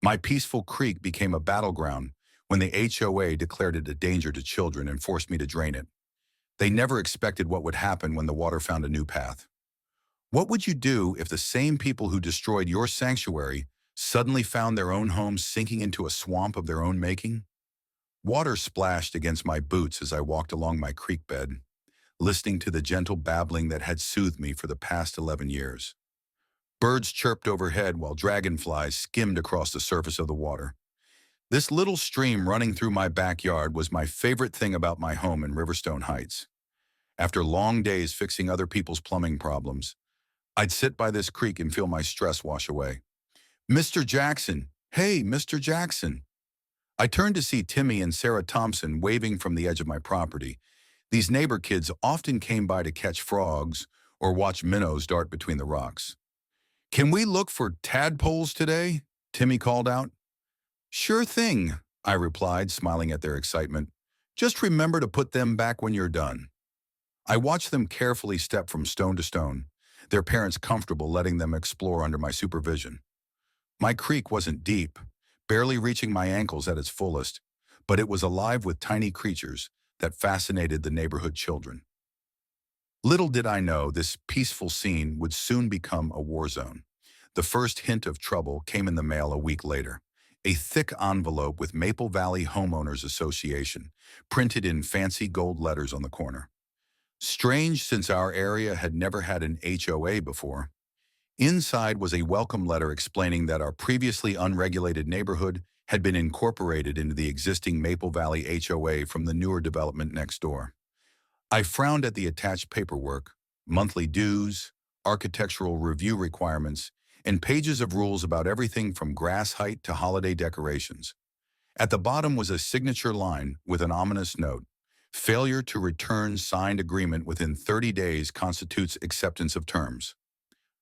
My peaceful creek became a battleground when the HOA declared it a danger to children and forced me to drain it. They never expected what would happen when the water found a new path. What would you do if the same people who destroyed your sanctuary suddenly found their own homes sinking into a swamp of their own making? Water splashed against my boots as I walked along my creek bed, listening to the gentle babbling that had soothed me for the past 11 years. Birds chirped overhead while dragonflies skimmed across the surface of the water. This little stream running through my backyard was my favorite thing about my home in Riverstone Heights. After long days fixing other people's plumbing problems, I'd sit by this creek and feel my stress wash away. "Mr. Jackson! Hey, Mr. Jackson!" I turned to see Timmy and Sarah Thompson waving from the edge of my property. These neighbor kids often came by to catch frogs or watch minnows dart between the rocks. "Can we look for tadpoles today?" Timmy called out. "Sure thing," I replied, smiling at their excitement. "Just remember to put them back when you're done." I watched them carefully step from stone to stone, their parents comfortable letting them explore under my supervision. My creek wasn't deep, barely reaching my ankles at its fullest, but it was alive with tiny creatures that fascinated the neighborhood children. Little did I know this peaceful scene would soon become a war zone. The first hint of trouble came in the mail a week later. A thick envelope with Maple Valley Homeowners Association, printed in fancy gold letters on the corner. Strange, since our area had never had an HOA before. Inside was a welcome letter explaining that our previously unregulated neighborhood had been incorporated into the existing Maple Valley HOA from the newer development next door. I frowned at the attached paperwork, monthly dues, architectural review requirements, and pages of rules about everything from grass height to holiday decorations. At the bottom was a signature line with an ominous note: "Failure to return signed agreement within 30 days constitutes acceptance of terms."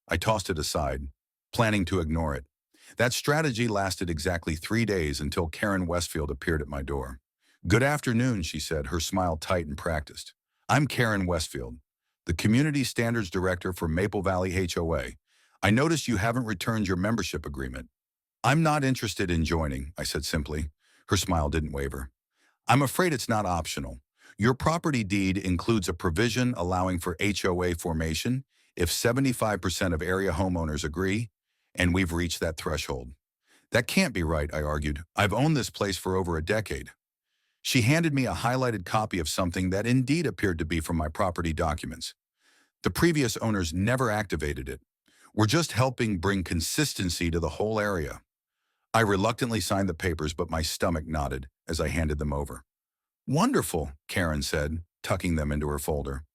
I tossed it aside, planning to ignore it. That strategy lasted exactly 3 days until Karen Westfield appeared at my door. "Good afternoon," she said, her smile tight and practiced. "I'm Karen Westfield, the Community Standards Director for Maple Valley HOA. I noticed you haven't returned your membership agreement." "I'm not interested in joining," I said simply. Her smile didn't waver. "I'm afraid it's not optional. Your property deed includes a provision allowing for HOA formation if 75% of area homeowners agree, and we've reached that threshold." "That can't be right," I argued. "I've owned this place for over a decade." She handed me a highlighted copy of something that indeed appeared to be from my property documents. The previous owners never activated it. "We're just helping bring consistency to the whole area." I reluctantly signed the papers, but my stomach nodded as I handed them over. "Wonderful," Karen said, tucking them into her folder.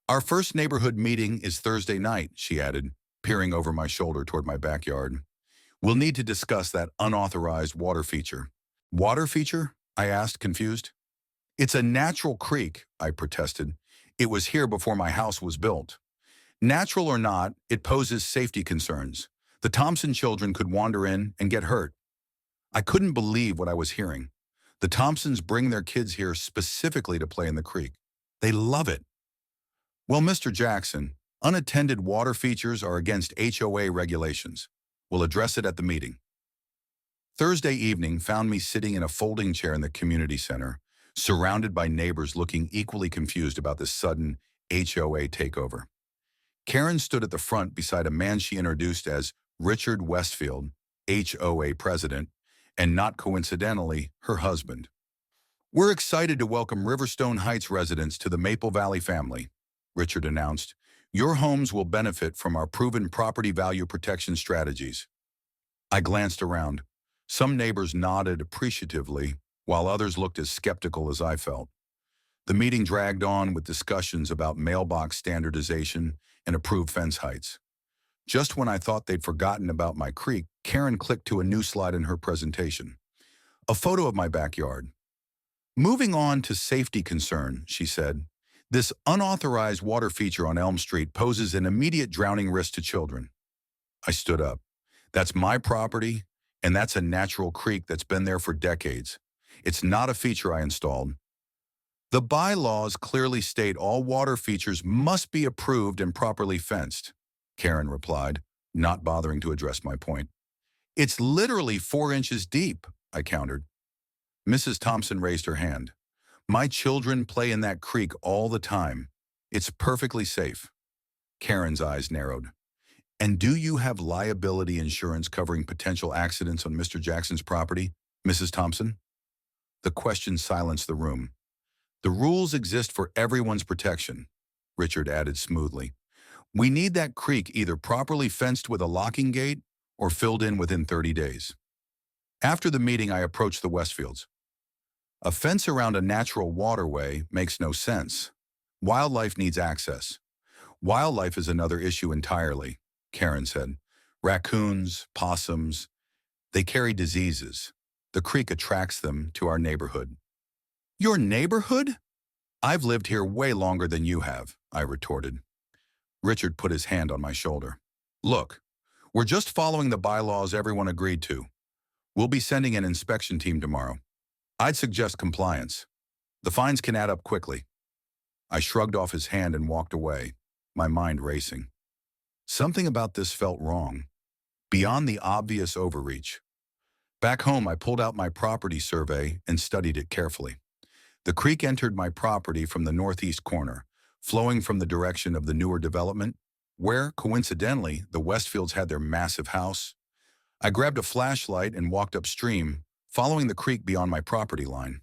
"Our first neighborhood meeting is Thursday night," she added, peering over my shoulder toward my backyard. "We'll need to discuss that unauthorized water feature." "Water feature?" I asked, confused. "It's a natural creek," I protested. "It was here before my house was built. Natural or not, it poses safety concerns. The Thompson children could wander in and get hurt." I couldn't believe what I was hearing. The Thompsons bring their kids here specifically to play in the creek. They love it. "Well, Mr. Jackson, unattended water features are against HOA regulations. We'll address it at the meeting." Thursday evening found me sitting in a folding chair in the community center, surrounded by neighbors looking equally confused about this sudden HOA takeover. Karen stood at the front beside a man she introduced as Richard Westfield, HOA president, and not coincidentally, her husband. "We're excited to welcome Riverstone Heights residents to the Maple Valley family," Richard announced. "Your homes will benefit from our proven property value protection strategies." I glanced around. Some neighbors nodded appreciatively, while others looked as skeptical as I felt. The meeting dragged on with discussions about mailbox standardization and approved fence heights. Just when I thought they'd forgotten about my creek, Karen clicked to a new slide in her presentation. A photo of my backyard. "Moving on to safety concern," she said. "This unauthorized water feature on Elm Street poses an immediate drowning risk to children." I stood up. "That's my property, and that's a natural creek that's been there for decades. It's not a feature I installed." "The bylaws clearly state all water features must be approved and properly fenced," Karen replied, not bothering to address my point. It's literally 4 inches deep, I countered. Mrs. Thompson raised her hand. My children play in that creek all the time. It's perfectly safe. Karen's eyes narrowed. And do you have liability insurance covering potential accidents on Mr. Jackson's property, Mrs. Thompson? The question silenced the room. The rules exist for everyone's protection, Richard added smoothly. We need that creek either properly fenced with a locking gate or filled in within 30 days. After the meeting, I approached the Westfields. A fence around a natural waterway makes no sense. Wildlife needs access. Wildlife is another issue entirely, Karen said. Raccoons, possums, they carry diseases. The creek attracts them to our neighborhood. Your neighborhood? I've lived here way longer than you have, I retorted. Richard put his hand on my shoulder. Look, we're just following the bylaws everyone agreed to. We'll be sending an inspection team tomorrow. I'd suggest compliance. The fines can add up quickly. I shrugged off his hand and walked away, my mind racing. Something about this felt wrong, beyond the obvious overreach. Back home, I pulled out my property survey and studied it carefully. The creek entered my property from the northeast corner, flowing from the direction of the newer development, where, coincidentally, the Westfields had their massive house. I grabbed a flashlight and walked upstream, following the creek beyond my property line.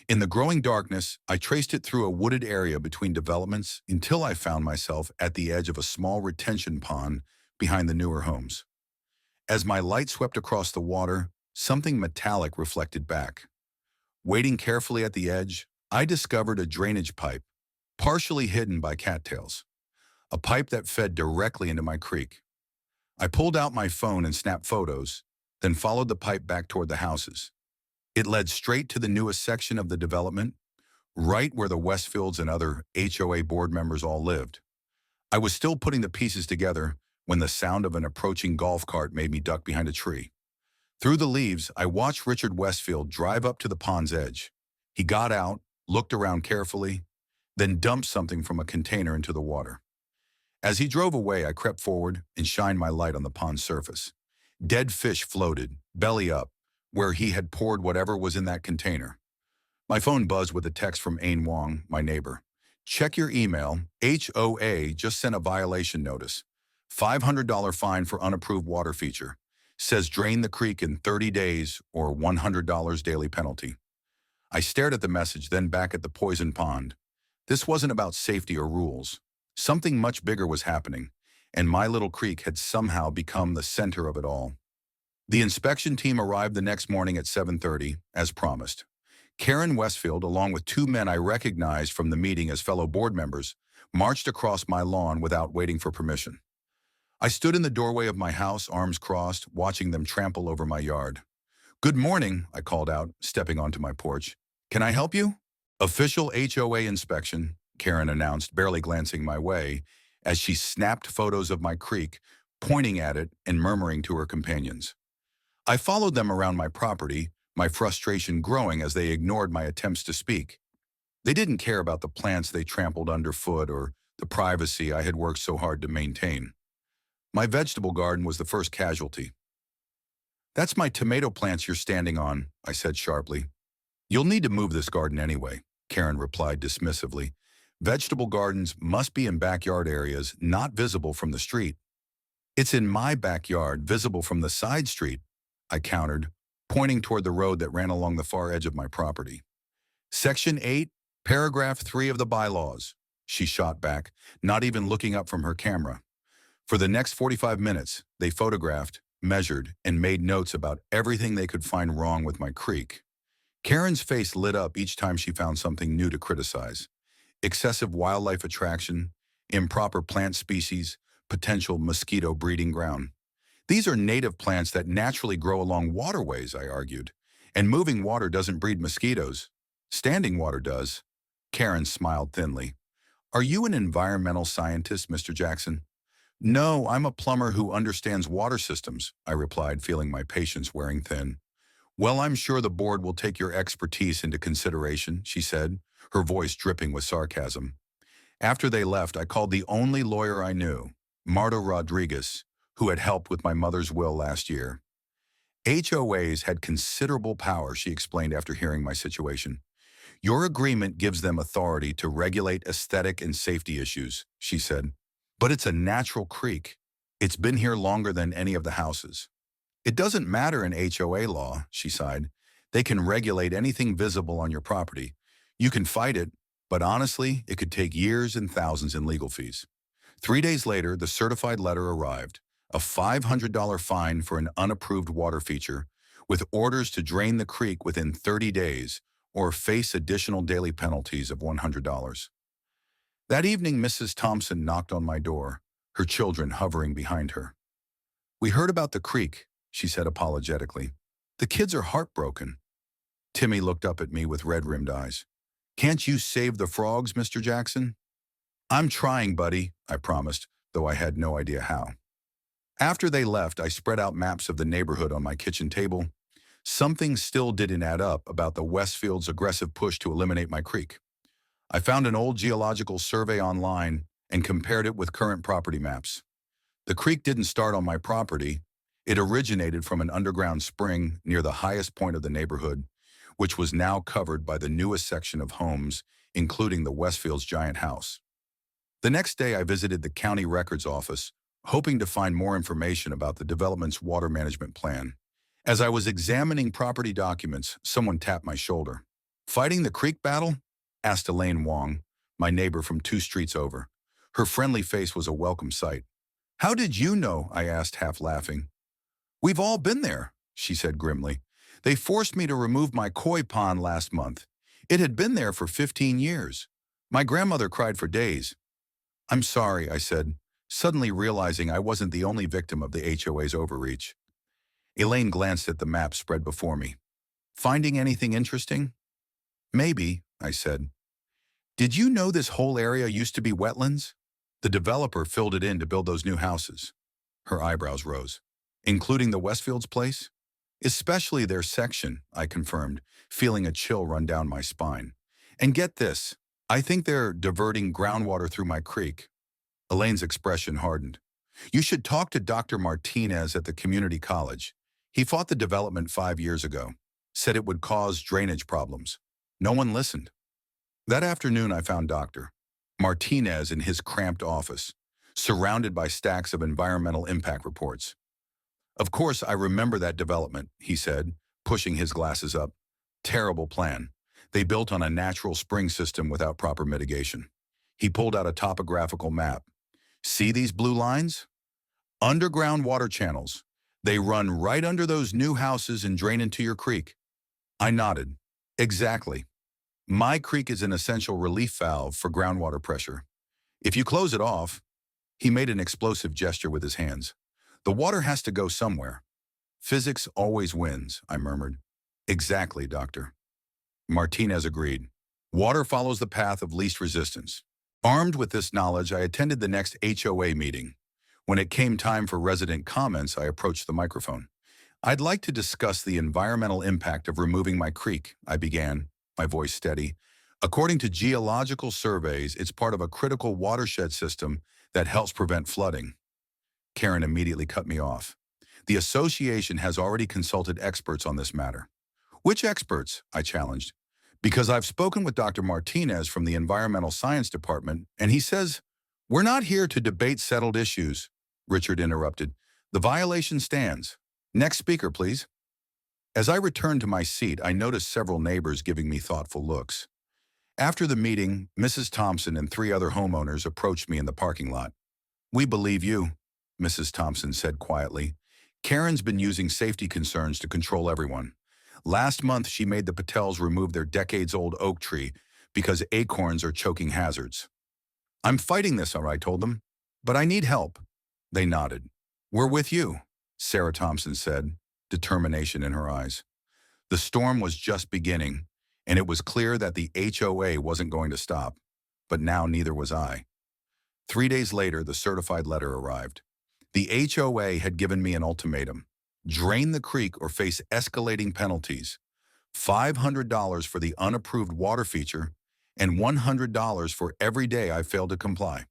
In the growing darkness, I traced it through a wooded area between developments until I found myself at the edge of a small retention pond behind the newer homes. As my light swept across the water, something metallic reflected back. Waiting carefully at the edge, I discovered a drainage pipe, partially hidden by cattails. A pipe that fed directly into my creek. I pulled out my phone and snapped photos, then followed the pipe back toward the houses. It led straight to the newest section of the development, right where the Westfields and other HOA board members all lived. I was still putting the pieces together when the sound of an approaching golf cart made me duck behind a tree. Through the leaves, I watched Richard Westfield drive up to the pond's edge. He got out, looked around carefully, then dumped something from a container into the water. As he drove away, I crept forward and shined my light on the pond's surface. Dead fish floated, belly up, where he had poured whatever was in that container. My phone buzzed with a text from Ain Wong, my neighbor. Check your email. HOA just sent a violation notice. $500 fine for unapproved water feature. Says drain the creek in 30 days or $100 daily penalty. I stared at the message, then back at the poison pond. This wasn't about safety or rules. Something much bigger was happening, and my little creek had somehow become the center of it all. The inspection team arrived the next morning at 7:30, as promised. Karen Westfield, along with two men I recognized from the meeting as fellow board members, marched across my lawn without waiting for permission. I stood in the doorway of my house, arms crossed, watching them trample over my yard. Good morning, I called out, stepping onto my porch. Can I help you? Official HOA inspection, Karen announced, barely glancing my way, as she snapped photos of my creek, pointing at it and murmuring to her companions. I followed them around my property, my frustration growing as they ignored my attempts to speak. They didn't care about the plants they trampled underfoot or the privacy I had worked so hard to maintain. My vegetable garden was the first casualty. That's my tomato plants you're standing on, I said sharply. You'll need to move this garden anyway, Karen replied dismissively. Vegetable gardens must be in backyard areas not visible from the street. It's in my backyard, visible from the side street, I countered, pointing toward the road that ran along the far edge of my property. Section 8, paragraph 3 of the bylaws, she shot back, not even looking up from her camera. For the next 45 minutes, they photographed, measured, and made notes about everything they could find wrong with my creek. Karen's face lit up each time she found something new to criticize. Excessive wildlife attraction, improper plant species, potential mosquito breeding ground. These are native plants that naturally grow along waterways, I argued. And moving water doesn't breed mosquitoes. Standing water does. Karen smiled thinly. Are you an environmental scientist, Mr. Jackson? No, I'm a plumber who understands water systems, I replied, feeling my patience wearing thin. Well, I'm sure the board will take your expertise into consideration, she said, her voice dripping with sarcasm. After they left, I called the only lawyer I knew, Marta Rodriguez, who had helped with my mother's will last year. HOAs had considerable power, she explained after hearing my situation. Your agreement gives them authority to regulate aesthetic and safety issues, she said. But it's a natural creek. It's been here longer than any of the houses. It doesn't matter in HOA law, she sighed. They can regulate anything visible on your property. You can fight it, but honestly, it could take years and thousands in legal fees. 3 days later, the certified letter arrived, a $500 fine for an unapproved water feature, with orders to drain the creek within 30 days or face additional daily penalties of $100. That evening, Mrs. Thompson knocked on my door, her children hovering behind her. We heard about the creek, she said apologetically. The kids are heartbroken. Timmy looked up at me with red-rimmed eyes. Can't you save the frogs, Mr. Jackson? I'm trying, buddy, I promised, though I had no idea how. After they left, I spread out maps of the neighborhood on my kitchen table. Something still didn't add up about the Westfield's aggressive push to eliminate my creek. I found an old geological survey online and compared it with current property maps. The creek didn't start on my property. It originated from an underground spring near the highest point of the neighborhood, which was now covered by the newest section of homes, including the Westfield's giant house. The next day, I visited the county records office, hoping to find more information about the development's water management plan. As I was examining property documents, someone tapped my shoulder. Fighting the creek battle? Asked Elaine Wong, my neighbor from 2 streets over. Her friendly face was a welcome sight. How did you know? I asked, half laughing. We've all been there, she said grimly. They forced me to remove my koi pond last month. It had been there for 15 years. My grandmother cried for days. I'm sorry, I said, suddenly realizing I wasn't the only victim of the HOA's overreach. Elaine glanced at the map spread before me. Finding anything interesting? Maybe, I said. Did you know this whole area used to be wetlands? The developer filled it in to build those new houses. Her eyebrows rose. Including the Westfield's place? Especially their section, I confirmed, feeling a chill run down my spine. And get this, I think they're diverting groundwater through my creek. Elaine's expression hardened. You should talk to Dr. Martinez at the community college. He fought the development 5 years ago, said it would cause drainage problems. No one listened. That afternoon, I found Dr. Martinez in his cramped office, surrounded by stacks of environmental impact reports. Of course, I remember that development, he said, pushing his glasses up. Terrible plan. They built on a natural spring system without proper mitigation. He pulled out a topographical map. See these blue lines? Underground water channels. They run right under those new houses and drain into your creek. I nodded. Exactly. My creek is an essential relief valve for groundwater pressure. If you close it off, he made an explosive gesture with his hands. The water has to go somewhere. Physics always wins, I murmured. Exactly, Doctor. Martinez agreed. Water follows the path of least resistance. Armed with this knowledge, I attended the next HOA meeting. When it came time for resident comments, I approached the microphone. I'd like to discuss the environmental impact of removing my creek, I began, my voice steady. According to geological surveys, it's part of a critical watershed system that helps prevent flooding. Karen immediately cut me off. The association has already consulted experts on this matter. Which experts? I challenged. Because I've spoken with Dr. Martinez from the Environmental Science Department, and he says, we're not here to debate settled issues, Richard interrupted. The violation stands. Next speaker, please. As I returned to my seat, I noticed several neighbors giving me thoughtful looks. After the meeting, Mrs. Thompson and 3 other homeowners approached me in the parking lot. We believe you, Mrs. Thompson said quietly. Karen's been using safety concerns to control everyone. Last month, she made the Patels remove their decades-old oak tree because acorns are choking hazards. I'm fighting this, I told them, but I need help. They nodded. We're with you, Sarah Thompson said, determination in her eyes. The storm was just beginning, and it was clear that the HOA wasn't going to stop, but now neither was I. 3 days later, the certified letter arrived. The HOA had given me an ultimatum. Drain the creek or face escalating penalties. $500 for the unapproved water feature and $100 for every day I failed to comply.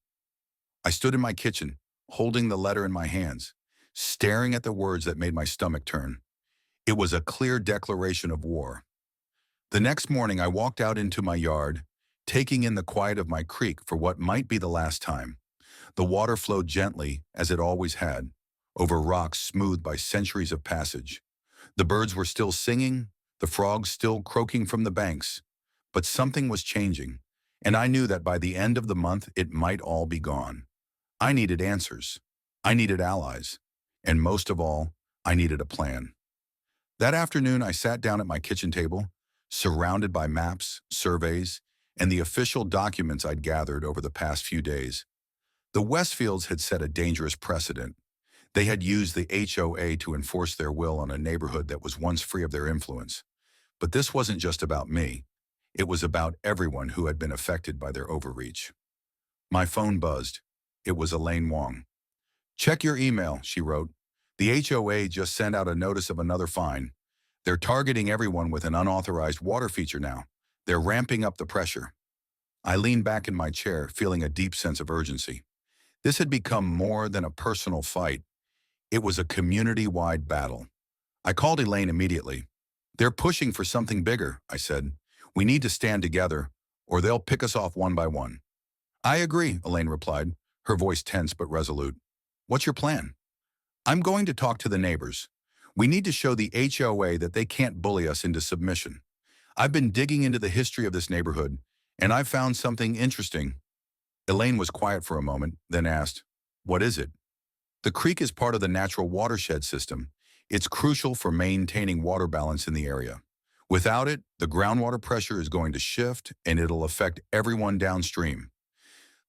I stood in my kitchen, holding the letter in my hands, staring at the words that made my stomach turn. It was a clear declaration of war. The next morning, I walked out into my yard, taking in the quiet of my creek for what might be the last time. The water flowed gently, as it always had, over rocks smoothed by centuries of passage. The birds were still singing, the frogs still croaking from the banks, but something was changing, and I knew that by the end of the month it might all be gone. I needed answers. I needed allies. And most of all, I needed a plan. That afternoon, I sat down at my kitchen table, surrounded by maps, surveys, and the official documents I'd gathered over the past few days. The Westfields had set a dangerous precedent. They had used the HOA to enforce their will on a neighborhood that was once free of their influence. But this wasn't just about me. It was about everyone who had been affected by their overreach. My phone buzzed. It was Elaine Wong. "Check your email," she wrote. "The HOA just sent out a notice of another fine. They're targeting everyone with an unauthorized water feature now. They're ramping up the pressure." I leaned back in my chair, feeling a deep sense of urgency. This had become more than a personal fight. It was a community-wide battle. I called Elaine immediately. "They're pushing for something bigger," I said. "We need to stand together, or they'll pick us off one by one." "I agree," Elaine replied, her voice tense but resolute. "What's your plan?" "I'm going to talk to the neighbors. We need to show the HOA that they can't bully us into submission. I've been digging into the history of this neighborhood, and I've found something interesting." Elaine was quiet for a moment, then asked, "What is it?" "The creek is part of the natural watershed system. It's crucial for maintaining water balance in the area. Without it, the groundwater pressure is going to shift, and it'll affect everyone downstream.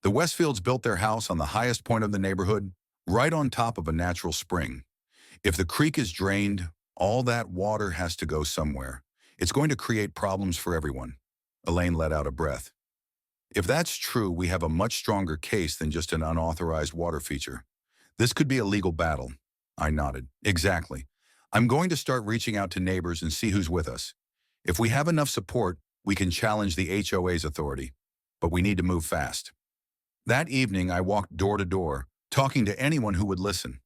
The Westfields built their house on the highest point of the neighborhood, right on top of a natural spring. If the creek is drained, all that water has to go somewhere. It's going to create problems for everyone." Elaine let out a breath. "If that's true, we have a much stronger case than just an unauthorized water feature. This could be a legal battle." I nodded. "Exactly. I'm going to start reaching out to neighbors and see who's with us. If we have enough support, we can challenge the HOA's authority. But we need to move fast." That evening, I walked door to door, talking to anyone who would listen.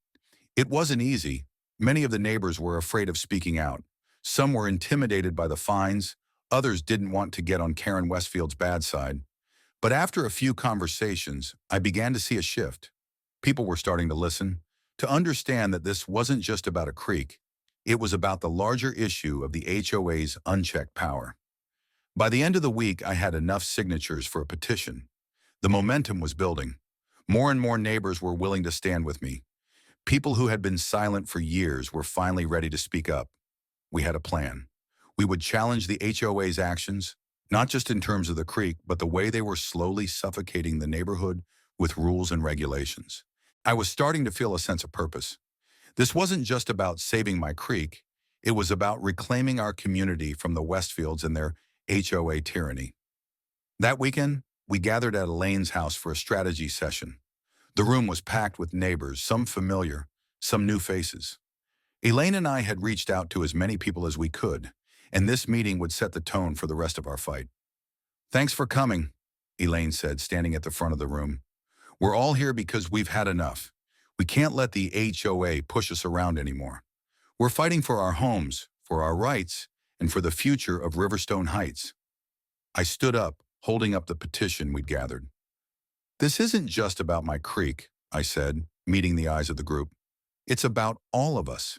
It wasn't easy. Many of the neighbors were afraid of speaking out. Some were intimidated by the fines. Others didn't want to get on Karen Westfield's bad side. But after a few conversations, I began to see a shift. People were starting to listen, to understand that this wasn't just about a creek. It was about the larger issue of the HOA's unchecked power. By the end of the week, I had enough signatures for a petition. The momentum was building. More and more neighbors were willing to stand with me. People who had been silent for years were finally ready to speak up. We had a plan. We would challenge the HOA's actions, not just in terms of the creek, but the way they were slowly suffocating the neighborhood with rules and regulations. I was starting to feel a sense of purpose. This wasn't just about saving my creek. It was about reclaiming our community from the Westfields and their HOA tyranny. That weekend, we gathered at Elaine's house for a strategy session. The room was packed with neighbors, some familiar, some new faces. Elaine and I had reached out to as many people as we could, and this meeting would set the tone for the rest of our fight. "Thanks for coming," Elaine said, standing at the front of the room. "We're all here because we've had enough. We can't let the HOA push us around anymore. We're fighting for our homes, for our rights, and for the future of Riverstone Heights." I stood up, holding up the petition we'd gathered. "This isn't just about my creek," I said, meeting the eyes of the group. "It's about all of us.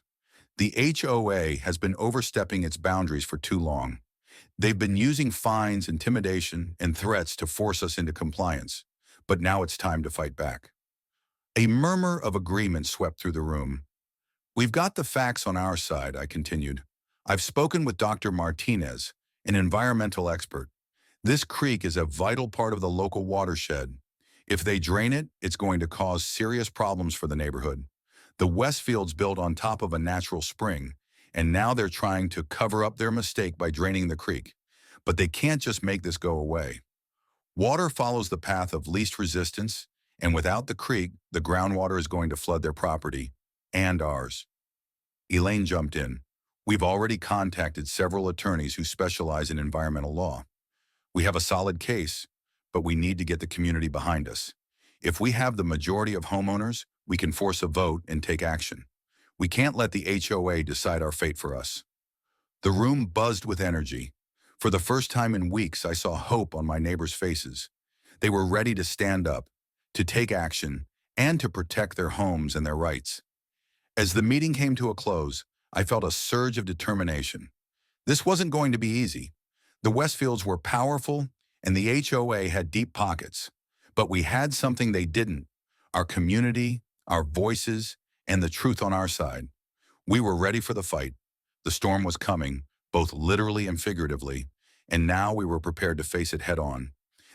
The HOA has been overstepping its boundaries for too long. They've been using fines, intimidation, and threats to force us into compliance. But now it's time to fight back." A murmur of agreement swept through the room. "We've got the facts on our side," I continued. "I've spoken with Dr. Martinez, an environmental expert. This creek is a vital part of the local watershed. If they drain it, it's going to cause serious problems for the neighborhood. The Westfields built on top of a natural spring, and now they're trying to cover up their mistake by draining the creek. But they can't just make this go away. Water follows the path of least resistance, and without the creek, the groundwater is going to flood their property, and ours." Elaine jumped in. "We've already contacted several attorneys who specialize in environmental law. We have a solid case, but we need to get the community behind us. If we have the majority of homeowners, we can force a vote and take action. We can't let the HOA decide our fate for us." The room buzzed with energy. For the first time in weeks, I saw hope on my neighbors' faces. They were ready to stand up, to take action, and to protect their homes and their rights. As the meeting came to a close, I felt a surge of determination. This wasn't going to be easy. The Westfields were powerful, and the HOA had deep pockets. But we had something they didn't: our community, our voices, and the truth on our side. We were ready for the fight. The storm was coming, both literally and figuratively, and now we were prepared to face it head on.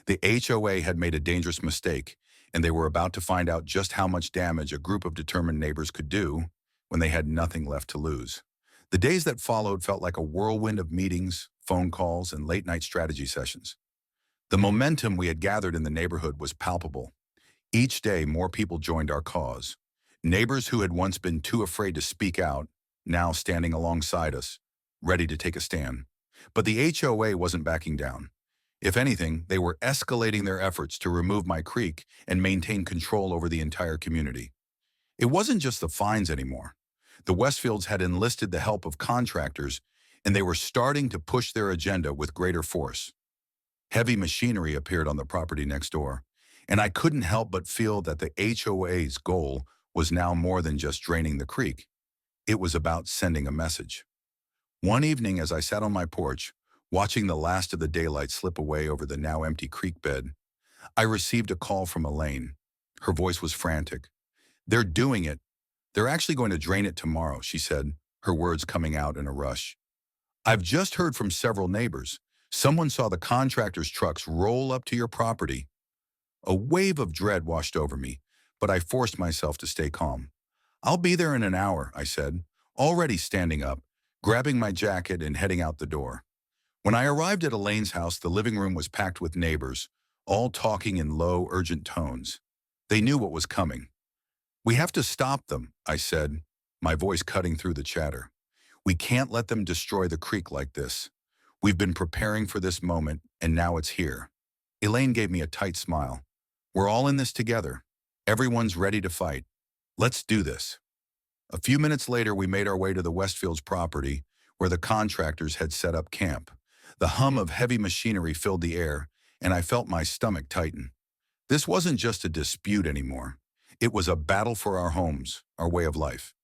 The HOA had made a dangerous mistake, and they were about to find out just how much damage a group of determined neighbors could do when they had nothing left to lose. The days that followed felt like a whirlwind of meetings, phone calls, and late-night strategy sessions. The momentum we had gathered in the neighborhood was palpable. Each day, more people joined our cause. Neighbors who had once been too afraid to speak out, now standing alongside us, ready to take a stand. But the HOA wasn't backing down. If anything, they were escalating their efforts to remove my creek and maintain control over the entire community. It wasn't just the fines anymore. The Westfields had enlisted the help of contractors, and they were starting to push their agenda with greater force. Heavy machinery appeared on the property next door, and I couldn't help but feel that the HOA's goal was now more than just draining the creek. It was about sending a message. One evening, as I sat on my porch, watching the last of the daylight slip away over the now empty creek bed, I received a call from Elaine. Her voice was frantic. "They're doing it. They're actually going to drain it tomorrow," she said, her words coming out in a rush. "I've just heard from several neighbors. Someone saw the contractor's trucks roll up to your property." A wave of dread washed over me, but I forced myself to stay calm. "I'll be there in an hour," I said, already standing up, grabbing my jacket and heading out the door. When I arrived at Elaine's house, the living room was packed with neighbors, all talking in low, urgent tones. They knew what was coming. "We have to stop them," I said, my voice cutting through the chatter. "We can't let them destroy the creek like this. We've been preparing for this moment, and now it's here." Elaine gave me a tight smile. "We're all in this together. Everyone's ready to fight. Let's do this." A few minutes later, we made our way to the Westfields' property, where the contractors had set up camp. The hum of heavy machinery filled the air, and I felt my stomach tighten. This wasn't just a dispute anymore. It was a battle for our homes, our way of life.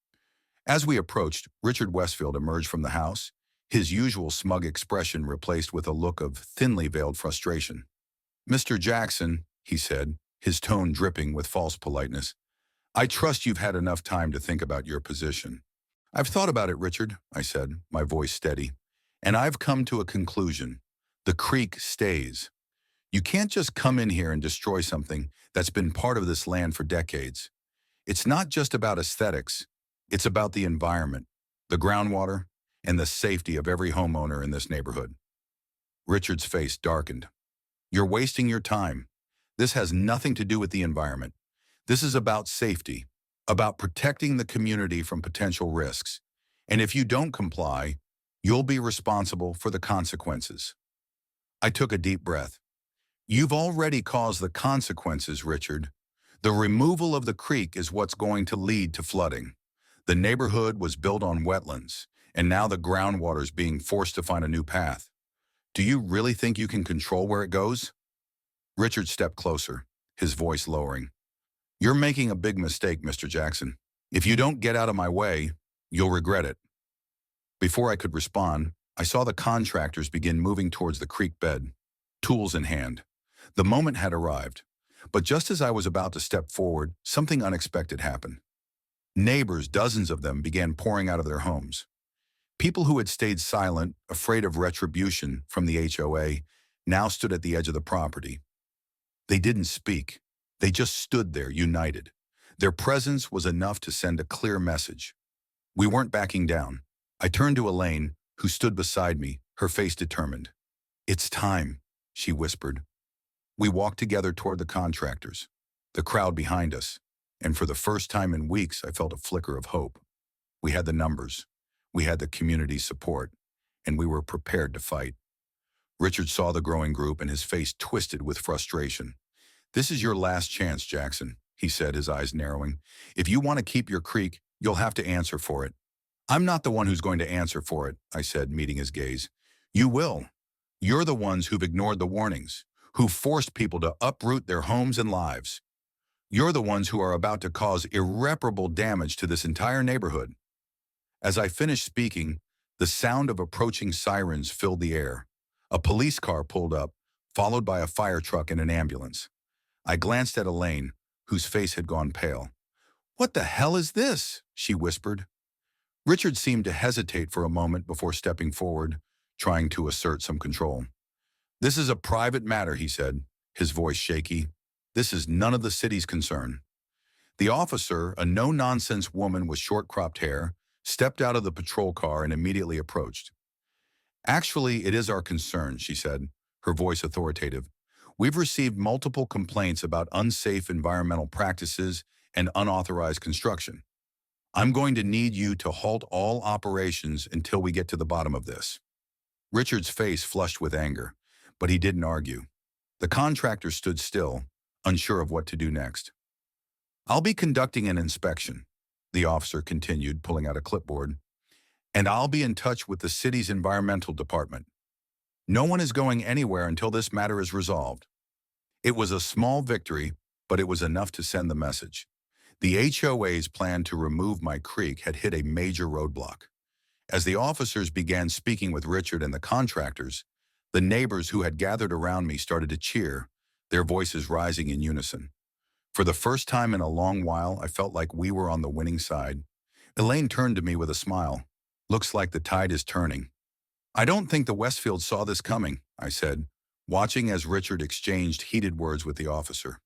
As we approached, Richard Westfield emerged from the house, his usual smug expression replaced with a look of thinly veiled frustration. "Mr. Jackson," he said, his tone dripping with false politeness, "I trust you've had enough time to think about your position." "I've thought about it, Richard," I said, my voice steady, "and I've come to a conclusion. The creek stays. You can't just come in here and destroy something that's been part of this land for decades. It's not just about aesthetics. It's about the environment, the groundwater, and the safety of every homeowner in this neighborhood." Richard's face darkened. "You're wasting your time. This has nothing to do with the environment. This is about safety, about protecting the community from potential risks. And if you don't comply, you'll be responsible for the consequences." I took a deep breath. "You've already caused the consequences, Richard. The removal of the creek is what's going to lead to flooding. The neighborhood was built on wetlands, and now the groundwater is being forced to find a new path. Do you really think you can control where it goes?" Richard stepped closer, his voice lowering. "You're making a big mistake, Mr. Jackson. If you don't get out of my way, you'll regret it." Before I could respond, I saw the contractors begin moving towards the creek bed, tools in hand. The moment had arrived, but just as I was about to step forward, something unexpected happened. Neighbors, dozens of them, began pouring out of their homes. People who had stayed silent, afraid of retribution from the HOA, now stood at the edge of the property. They didn't speak. They just stood there, united. Their presence was enough to send a clear message. We weren't backing down. I turned to Elaine, who stood beside me, her face determined. "It's time," she whispered. We walked together toward the contractors, the crowd behind us, and for the first time in weeks, I felt a flicker of hope. We had the numbers, we had the community's support, and we were prepared to fight. Richard saw the growing group, and his face twisted with frustration. "This is your last chance, Jackson," he said, his eyes narrowing. "If you want to keep your creek, you'll have to answer for it." I'm not the one who's going to answer for it, I said, meeting his gaze. You will. You're the ones who've ignored the warnings, who forced people to uproot their homes and lives. You're the ones who are about to cause irreparable damage to this entire neighborhood. As I finished speaking, the sound of approaching sirens filled the air. A police car pulled up, followed by a fire truck and an ambulance. I glanced at Elaine, whose face had gone pale. "What the hell is this?" she whispered. Richard seemed to hesitate for a moment before stepping forward, trying to assert some control. "This is a private matter," he said, his voice shaky. "This is none of the city's concern." The officer, a no-nonsense woman with short-cropped hair, stepped out of the patrol car and immediately approached. "Actually, it is our concern," she said, her voice authoritative. "We've received multiple complaints about unsafe environmental practices and unauthorized construction. I'm going to need you to halt all operations until we get to the bottom of this." Richard's face flushed with anger, but he didn't argue. The contractor stood still, unsure of what to do next. "I'll be conducting an inspection," the officer continued, pulling out a clipboard, "and I'll be in touch with the city's environmental department. No one is going anywhere until this matter is resolved." It was a small victory, but it was enough to send the message. The HOA's plan to remove my creek had hit a major roadblock. As the officers began speaking with Richard and the contractors, the neighbors who had gathered around me started to cheer, their voices rising in unison. For the first time in a long while, I felt like we were on the winning side. Elaine turned to me with a smile. "Looks like the tide is turning." "I don't think the Westfields saw this coming," I said, watching as Richard exchanged heated words with the officer.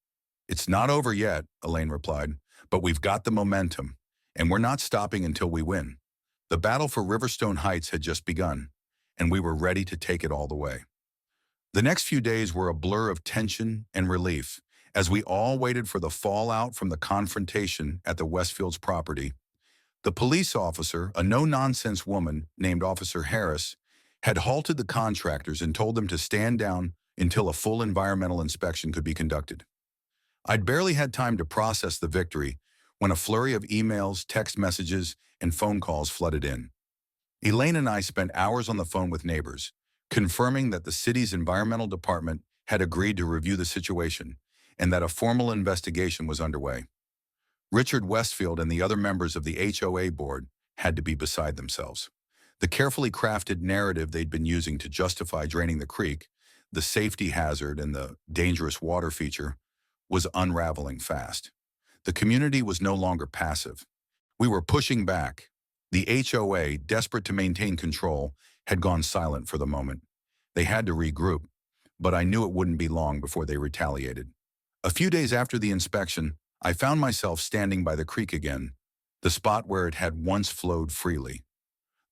"It's not over yet," Elaine replied, "but we've got the momentum, and we're not stopping until we win." The battle for Riverstone Heights had just begun, and we were ready to take it all the way. The next few days were a blur of tension and relief as we all waited for the fallout from the confrontation at the Westfields property. The police officer, a no-nonsense woman named Officer Harris, had halted the contractors and told them to stand down until a full environmental inspection could be conducted. I'd barely had time to process the victory when a flurry of emails, text messages, and phone calls flooded in. Elaine and I spent hours on the phone with neighbors, confirming that the city's environmental department had agreed to review the situation and that a formal investigation was underway. Richard Westfield and the other members of the HOA board had to be beside themselves. The carefully crafted narrative they'd been using to justify draining the creek, the safety hazard and the dangerous water feature, was unraveling fast. The community was no longer passive. We were pushing back. The HOA, desperate to maintain control, had gone silent for the moment. They had to regroup, but I knew it wouldn't be long before they retaliated. A few days after the inspection, I found myself standing by the creek again, the spot where it had once flowed freely.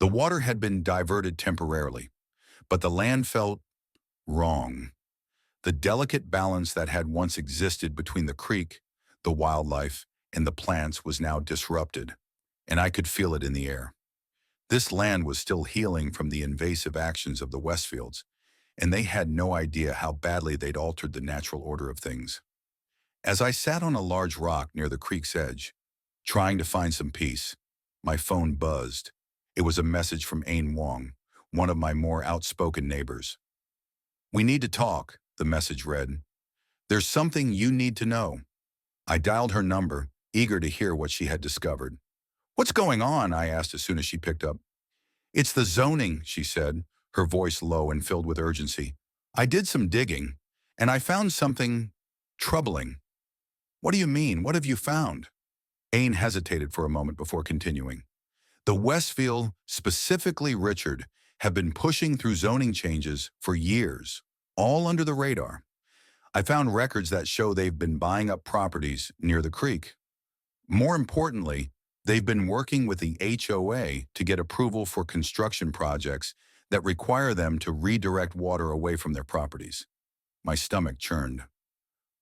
The water had been diverted temporarily, but the land felt wrong. The delicate balance that had once existed between the creek, the wildlife, and the plants was now disrupted, and I could feel it in the air. This land was still healing from the invasive actions of the Westfields, and they had no idea how badly they'd altered the natural order of things. As I sat on a large rock near the creek's edge, trying to find some peace, my phone buzzed. It was a message from Ain Wong, one of my more outspoken neighbors. "We need to talk," the message read. "There's something you need to know." I dialed her number, eager to hear what she had discovered. "What's going on?" I asked as soon as she picked up. "It's the zoning," she said, her voice low and filled with urgency. "I did some digging, and I found something troubling." "What do you mean? What have you found?" Ain hesitated for a moment before continuing. "The Westfield, specifically Richard, have been pushing through zoning changes for years, all under the radar. I found records that show they've been buying up properties near the creek. More importantly, they've been working with the HOA to get approval for construction projects that require them to redirect water away from their properties." My stomach churned.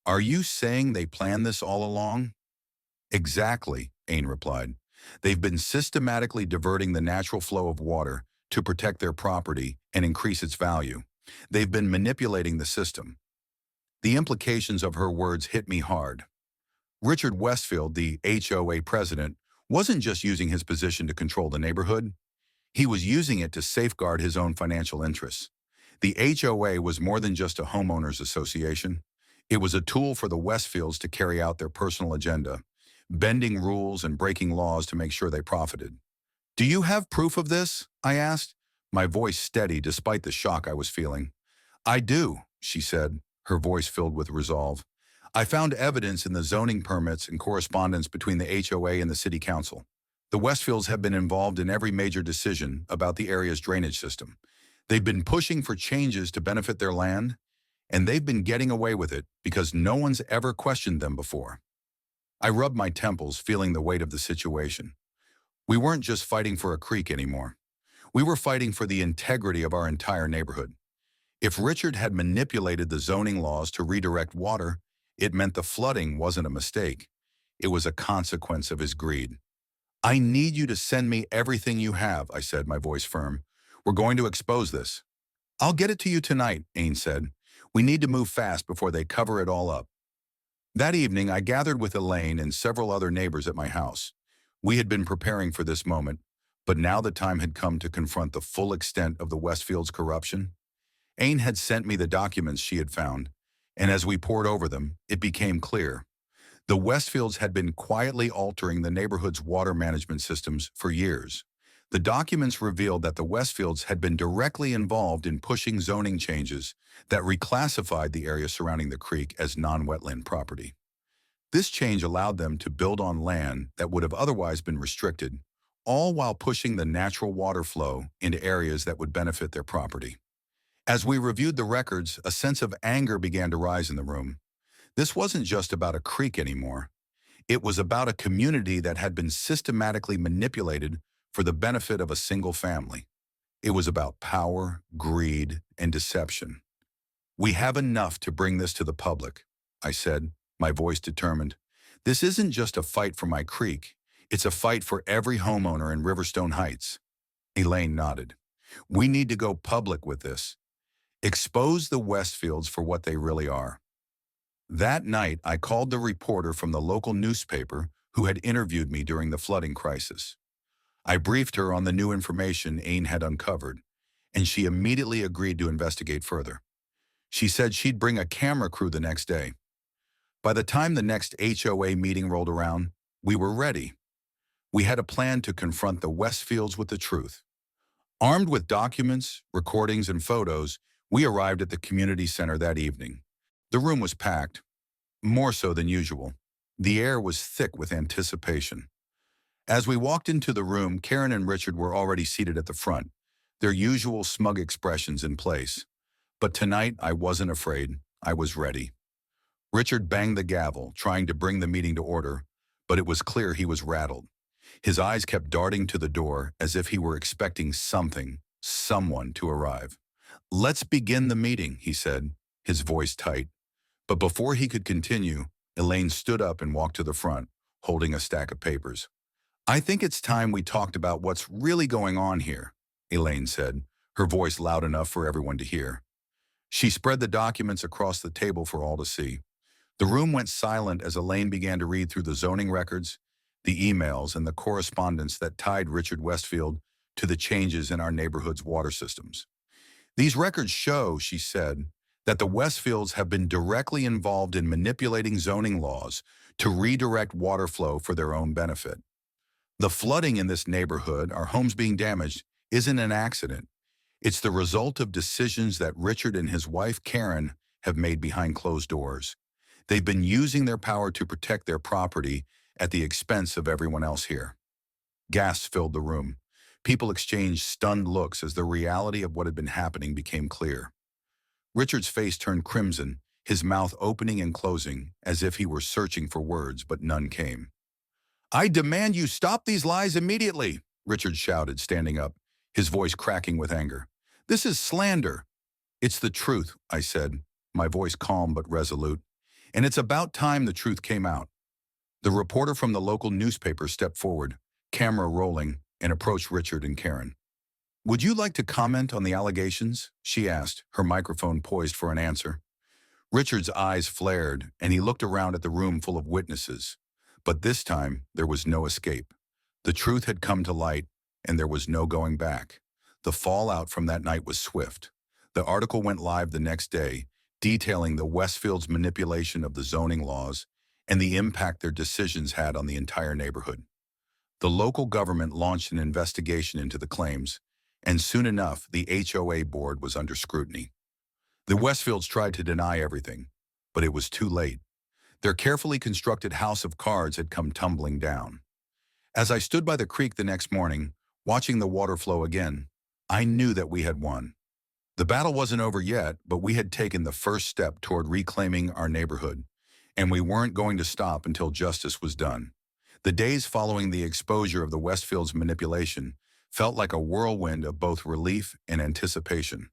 "Are you saying they planned this all along?" "Exactly," Ain replied. "They've been systematically diverting the natural flow of water to protect their property and increase its value. They've been manipulating the system." The implications of her words hit me hard. Richard Westfield, the HOA president, wasn't just using his position to control the neighborhood. He was using it to safeguard his own financial interests. The HOA was more than just a homeowners association. It was a tool for the Westfields to carry out their personal agenda, bending rules and breaking laws to make sure they profited. "Do you have proof of this?" I asked, my voice steady despite the shock I was feeling. "I do," she said, her voice filled with resolve. "I found evidence in the zoning permits and correspondence between the HOA and the City Council. The Westfields have been involved in every major decision about the area's drainage system. They've been pushing for changes to benefit their land, and they've been getting away with it because no one's ever questioned them before." I rubbed my temples, feeling the weight of the situation. We weren't just fighting for a creek anymore. We were fighting for the integrity of our entire neighborhood. If Richard had manipulated the zoning laws to redirect water, it meant the flooding wasn't a mistake. It was a consequence of his greed. "I need you to send me everything you have," I said, my voice firm. "We're going to expose this." "I'll get it to you tonight," Ain said. "We need to move fast before they cover it all up." That evening, I gathered with Elaine and several other neighbors at my house. We had been preparing for this moment, but now the time had come to confront the full extent of the Westfield's corruption. Ain had sent me the documents she had found, and as we pored over them, it became clear. The Westfields had been quietly altering the neighborhood's water management systems for years. The documents revealed that the Westfields had been directly involved in pushing zoning changes that reclassified the area surrounding the creek as non-wetland property. This change allowed them to build on land that would have otherwise been restricted, all while pushing the natural water flow into areas that would benefit their property. As we reviewed the records, a sense of anger began to rise in the room. This wasn't just about a creek anymore. It was about a community that had been systematically manipulated for the benefit of a single family. It was about power, greed, and deception. "We have enough to bring this to the public," I said, my voice determined. "This isn't just a fight for my creek. It's a fight for every homeowner in Riverstone Heights." Elaine nodded. "We need to go public with this. Expose the Westfields for what they really are." That night, I called the reporter from the local newspaper who had interviewed me during the flooding crisis. I briefed her on the new information Ain had uncovered, and she immediately agreed to investigate further. She said she'd bring a camera crew the next day. By the time the next HOA meeting rolled around, we were ready. We had a plan to confront the Westfields with the truth. Armed with documents, recordings, and photos, we arrived at the community center that evening. The room was packed, more so than usual. The air was thick with anticipation. As we walked into the room, Karen and Richard were already seated at the front, their usual smug expressions in place. But tonight, I wasn't afraid. I was ready. Richard banged the gavel, trying to bring the meeting to order, but it was clear he was rattled. His eyes kept darting to the door as if he were expecting someone to arrive. "Let's begin the meeting," he said, his voice tight. But before he could continue, Elaine stood up and walked to the front, holding a stack of papers. "I think it's time we talked about what's really going on here," Elaine said, her voice loud enough for everyone to hear. She spread the documents across the table for all to see. The room went silent as Elaine began to read through the zoning records, the emails, and the correspondence that tied Richard Westfield to the changes in our neighborhood's water systems. "These records show," she said, "that the Westfields have been directly involved in manipulating zoning laws to redirect water flow for their own benefit. The flooding in this neighborhood, our homes being damaged, isn't an accident. It's the result of decisions that Richard and his wife, Karen, have made behind closed doors. They've been using their power to protect their property at the expense of everyone else here." Gasps filled the room. People exchanged stunned looks as the reality of what had been happening became clear. Richard's face turned crimson, his mouth opening and closing as if he were searching for words, but none came. "I demand you stop these lies immediately," Richard shouted, standing up, his voice cracking with anger. "This is slander." "It's the truth," I said, my voice calm but resolute. "And it's about time the truth came out." The reporter from the local newspaper stepped forward, camera rolling, and approached Richard and Karen. "Would you like to comment on the allegations?" she asked, her microphone poised for an answer. Richard's eyes flared, and he looked around at the room full of witnesses. But this time, there was no escape. The truth had come to light, and there was no going back. The fallout from that night was swift. The article went live the next day, detailing the Westfields' manipulation of the zoning laws and the impact their decisions had on the entire neighborhood. The local government launched an investigation into the claims, and soon enough, the HOA board was under scrutiny. The Westfields tried to deny everything, but it was too late. Their carefully constructed house of cards had come tumbling down. As I stood by the creek the next morning, watching the water flow again, I knew that we had won. The battle wasn't over yet, but we had taken the first step toward reclaiming our neighborhood, and we weren't going to stop until justice was done. The days following the exposure of the Westfields' manipulation felt like a whirlwind of both relief and anticipation.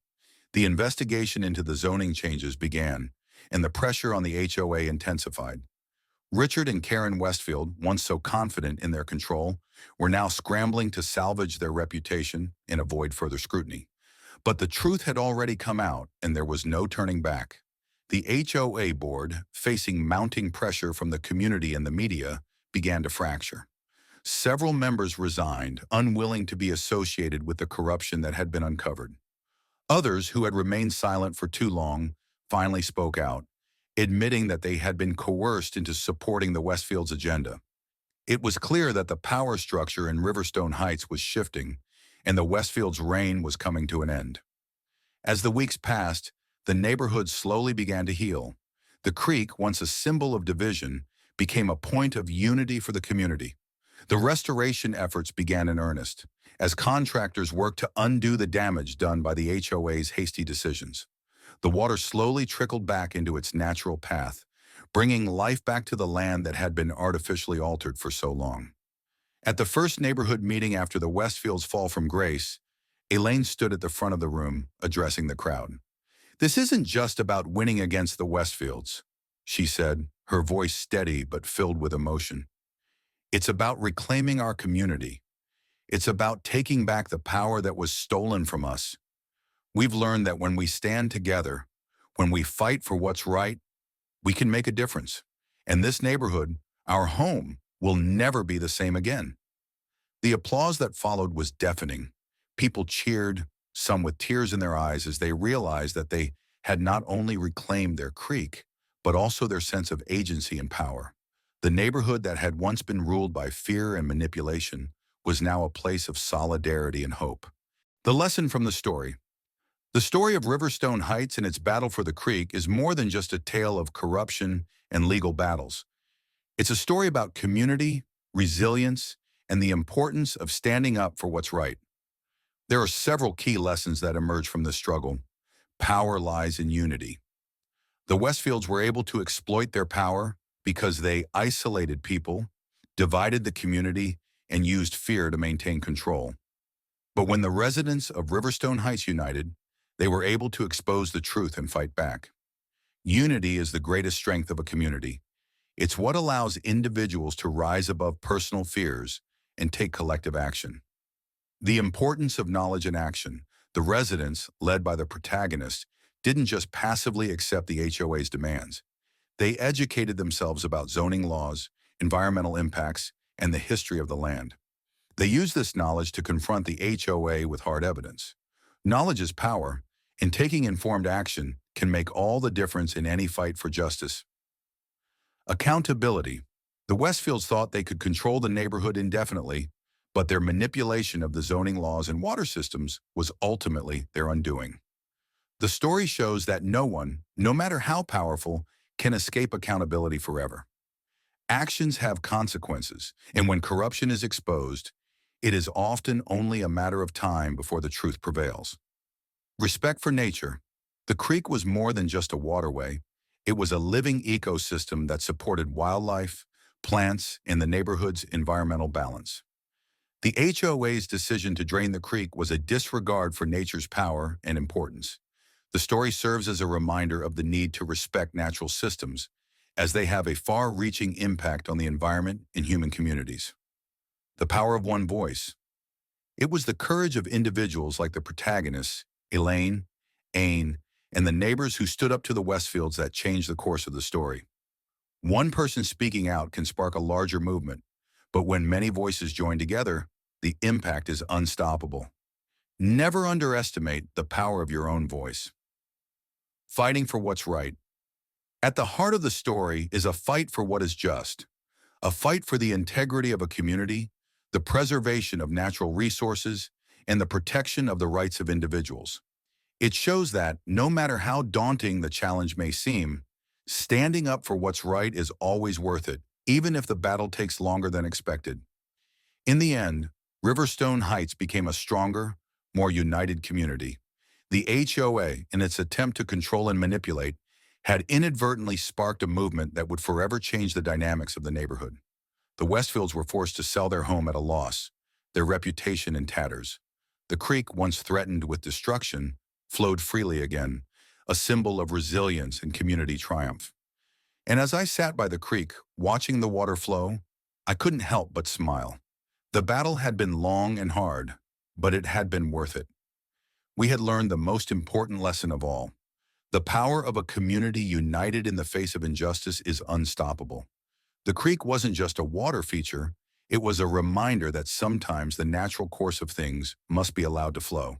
The investigation into the zoning changes began, and the pressure on the HOA intensified. Richard and Karen Westfield, once so confident in their control, were now scrambling to salvage their reputation and avoid further scrutiny. But the truth had already come out, and there was no turning back. The HOA board, facing mounting pressure from the community and the media, began to fracture. Several members resigned, unwilling to be associated with the corruption that had been uncovered. Others, who had remained silent for too long, finally spoke out, admitting that they had been coerced into supporting the Westfields' agenda. It was clear that the power structure in Riverstone Heights was shifting, and the Westfields' reign was coming to an end. As the weeks passed, the neighborhood slowly began to heal. The creek, once a symbol of division, became a point of unity for the community. The restoration efforts began in earnest, as contractors worked to undo the damage done by the HOA's hasty decisions. The water slowly trickled back into its natural path, bringing life back to the land that had been artificially altered for so long. At the first neighborhood meeting after the Westfields' fall from grace, Elaine stood at the front of the room, addressing the crowd. "This isn't just about winning against the Westfields," she said, her voice steady but filled with emotion. "It's about reclaiming our community. It's about taking back the power that was stolen from us. We've learned that when we stand together, when we fight for what's right, we can make a difference. And this neighborhood, our home, will never be the same again." The applause that followed was deafening. People cheered, some with tears in their eyes, as they realized that they had not only reclaimed their creek, but also their sense of agency and power. The neighborhood that had once been ruled by fear and manipulation was now a place of solidarity and hope. The lesson from the story. The story of Riverstone Heights and its battle for the creek is more than just a tale of corruption and legal battles. It's a story about community, resilience, and the importance of standing up for what's right. There are several key lessons that emerge from this struggle. Power lies in unity. The Westfields were able to exploit their power because they isolated people, divided the community, and used fear to maintain control. But when the residents of Riverstone Heights united, they were able to expose the truth and fight back. Unity is the greatest strength of a community. It's what allows individuals to rise above personal fears and take collective action. The importance of knowledge and action. The residents, led by the protagonist, didn't just passively accept the HOA's demands. They educated themselves about zoning laws, environmental impacts, and the history of the land. They used this knowledge to confront the HOA with hard evidence. Knowledge is power, and taking informed action can make all the difference in any fight for justice. Accountability. The Westfields thought they could control the neighborhood indefinitely, but their manipulation of the zoning laws and water systems was ultimately their undoing. The story shows that no one, no matter how powerful, can escape accountability forever. Actions have consequences, and when corruption is exposed, it is often only a matter of time before the truth prevails. Respect for nature. The creek was more than just a waterway. It was a living ecosystem that supported wildlife, plants, and the neighborhood's environmental balance. The HOA's decision to drain the creek was a disregard for nature's power and importance. The story serves as a reminder of the need to respect natural systems, as they have a far-reaching impact on the environment and human communities. The power of one voice. It was the courage of individuals like the protagonists, Elaine, Ain, and the neighbors who stood up to the Westfields that changed the course of the story. One person speaking out can spark a larger movement, But when many voices join together, the impact is unstoppable. Never underestimate the power of your own voice. Fighting for what's right. At the heart of the story is a fight for what is just, a fight for the integrity of a community, the preservation of natural resources, and the protection of the rights of individuals. It shows that, no matter how daunting the challenge may seem, standing up for what's right is always worth it, even if the battle takes longer than expected. In the end, Riverstone Heights became a stronger, more united community. The HOA, in its attempt to control and manipulate, had inadvertently sparked a movement that would forever change the dynamics of the neighborhood. The Westfields were forced to sell their home at a loss, their reputation in tatters. The creek, once threatened with destruction, flowed freely again, a symbol of resilience and community triumph. And as I sat by the creek, watching the water flow, I couldn't help but smile. The battle had been long and hard, but it had been worth it. We had learned the most important lesson of all. The power of a community united in the face of injustice is unstoppable. The creek wasn't just a water feature, it was a reminder that sometimes the natural course of things must be allowed to flow.